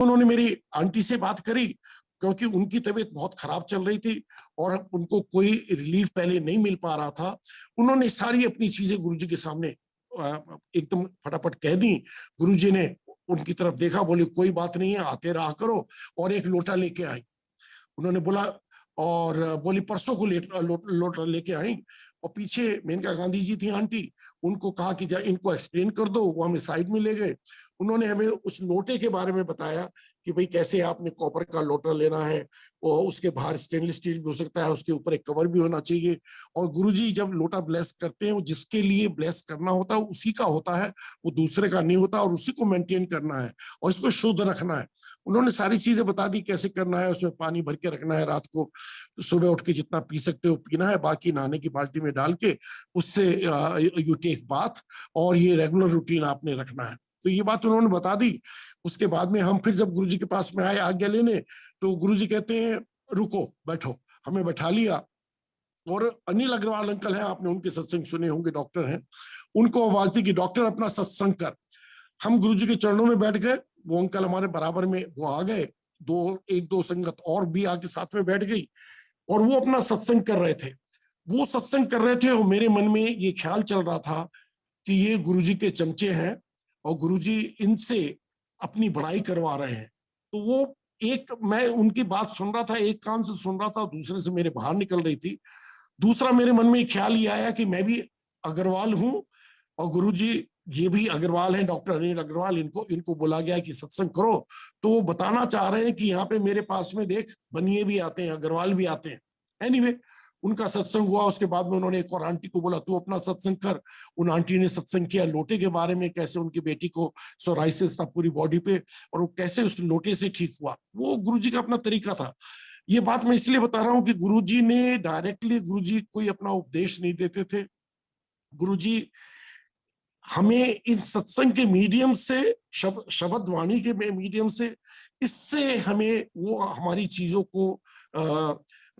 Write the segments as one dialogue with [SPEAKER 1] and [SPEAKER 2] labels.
[SPEAKER 1] उन्होंने मेरी आंटी से बात करी क्योंकि उनकी तबीयत बहुत खराब चल रही थी और उनको कोई रिलीफ पहले नहीं मिल पा रहा था। उन्होंने सारी अपनी चीजें गुरुजी के सामने एकदम फटाफट कह दी। गुरुजी ने उनकी तरफ देखा, बोले कोई बात नहीं है, आते रहा करो, और एक लोटा लेके आई। उन्होंने बोला और बोली परसों को लोटा लेके आई। और पीछे मेनका गांधी जी थी आंटी, उनको कहा कि इनको एक्सप्लेन कर दो। वो हमें साइड में ले गए। उन्होंने हमें उस लोटे के बारे में बताया कि भाई कैसे आपने कॉपर का लोटा लेना है, और उसके बाहर स्टेनलेस स्टील भी हो सकता है, उसके ऊपर एक कवर भी होना चाहिए। और गुरुजी जब लोटा ब्लेस करते हैं, वो जिसके लिए ब्लेस करना होता है उसी का होता है, वो दूसरे का नहीं होता, और उसी को मेंटेन करना है और इसको शुद्ध रखना है। उन्होंने सारी चीजें बता दी कैसे करना है। उसमें पानी भर के रखना है, रात को सुबह उठ के जितना पी सकते हो पीना है, बाकी नहाने की बाल्टी में डाल के उससे यू टेक बाथ, और ये रेगुलर रूटीन आपने रखना है। तो ये बात उन्होंने बता दी। उसके बाद में हम फिर जब गुरुजी के पास में आए आज्ञा लेने, तो गुरुजी कहते हैं रुको बैठो। हमें बैठा लिया, और अनिल अग्रवाल अंकल हैं, आपने उनके सत्संग सुने होंगे, डॉक्टर हैं। उनको आवाज दी कि डॉक्टर अपना सत्संग कर। हम गुरुजी के चरणों में बैठ गए। वो अंकल हमारे बराबर में वो आ गए, एक दो संगत और भी आके साथ में बैठ गई, और वो अपना सत्संग कर रहे थे। वो सत्संग कर रहे थे और मेरे मन में ये ख्याल चल रहा था कि ये गुरुजी के चमचे हैं और गुरुजी इनसे अपनी बड़ाई करवा रहे हैं। तो वो एक, मैं उनकी बात सुन रहा था, एक कान से सुन रहा था, दूसरे से मेरे बाहर निकल रही थी। दूसरा मेरे मन में ख्याल ये आया कि मैं भी अग्रवाल हूं और गुरुजी ये भी अग्रवाल हैं, डॉक्टर अनिल अग्रवाल। इनको इनको बोला गया कि सत्संग करो। तो वो बताना चाह रहे हैं कि यहाँ पे मेरे पास में देख, बनिए भी आते हैं, अग्रवाल भी आते हैं। एनीवे, उनका सत्संग हुआ। उसके बाद में उन्होंने एक और आंटी को बोला तू अपना सत्संग कर। उन आंटी ने सत्संग किया लोटे के बारे में, कैसे उनकी बेटी को सोराइसिस था पूरी बॉडी पे, और वो कैसे उस लोटे से ठीक हुआ। वो गुरुजी का अपना तरीका था। ये बात मैं इसलिए बता रहा हूं कि गुरुजी ने डायरेक्टली, गुरुजी कोई अपना उपदेश नहीं देते थे। गुरुजी हमें इन सत्संग के मीडियम से, शब्द वाणी के मीडियम से, इससे हमें वो हमारी चीजों को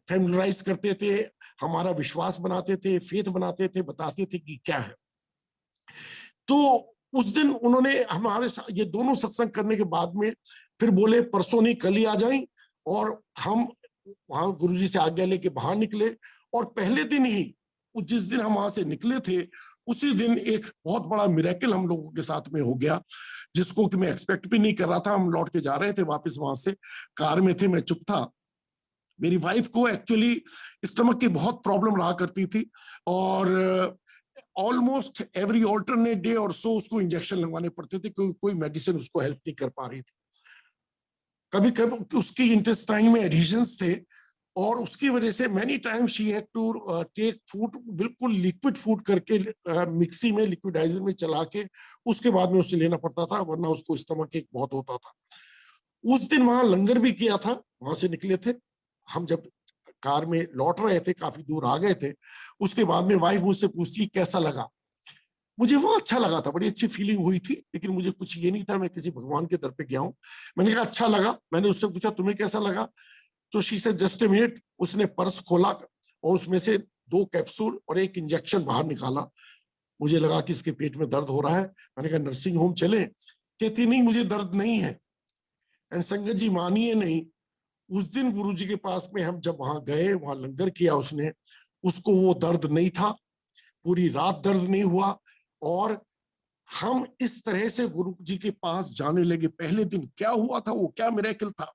[SPEAKER 1] फैमिलराइज करते थे, हमारा विश्वास बनाते थे, फेथ बनाते थे, बताते थे कि क्या है। तो उस दिन उन्होंने हमारे साथ ये दोनों सत्संग करने के बाद में फिर बोले परसों नहीं कल ही आ जाएं। और हम वहां गुरुजी से आज्ञा लेके बाहर निकले। और पहले दिन ही, जिस दिन हम वहां से निकले थे, उसी दिन एक बहुत बड़ा मिरेकल हम लोगों के साथ में हो गया, जिसको कि मैं एक्सपेक्ट भी नहीं कर रहा था। हम लौट के जा रहे थे वापस वहां से, कार में थे, मैं चुप था। मेरी वाइफ को एक्चुअली स्टमक की बहुत प्रॉब्लम रहा करती थी, और ऑलमोस्ट एवरी ऑल्टरनेट डे और सो उसको इंजेक्शन लगवाने पड़ते थे, क्योंकि कोई मेडिसिन उसको हेल्प नहीं कर पा रही थी। कभी कभी उसकी इंटेस्टाइन में एडिशंस थे, और उसकी वजह से many time she had to take food, बिल्कुल लिक्विड फूड करके मिक्सी में लिक्विडाइजर में चला के उसके बाद में उसे लेना पड़ता था, वरना उसको स्टमक एक बहुत होता था। उस दिन वहां लंगर भी किया था, वहां से निकले थे। हम जब कार में लौट रहे थे, काफी दूर आ गए थे, उसके बाद में वाइफ मुझसे पूछती कैसा लगा। मुझे वो अच्छा लगा था, बड़ी अच्छी फीलिंग हुई थी, लेकिन मुझे कुछ ये नहीं था मैं किसी भगवान के दर पे गया हूं। मैंने कहा अच्छा लगा। मैंने उससे पूछा तुम्हें कैसा लगा। तो शी से जस्ट ए मिनट, उसने पर्स खोला और उसमें से 2 कैप्सूल और 1 इंजेक्शन बाहर निकाला। मुझे लगा कि इसके पेट में दर्द हो रहा है। मैंने कहा नर्सिंग होम चले। कहती नहीं मुझे दर्द नहीं है। एंड संगत जी मानिए नहीं, उस दिन गुरुजी के पास में हम जब वहां गए, वहां लंगर किया उसने, उसको वो दर्द नहीं था, पूरी रात दर्द नहीं हुआ। और हम इस तरह से गुरु जी के पास जाने लगे। पहले दिन क्या हुआ था, वो क्या मिरेकल था।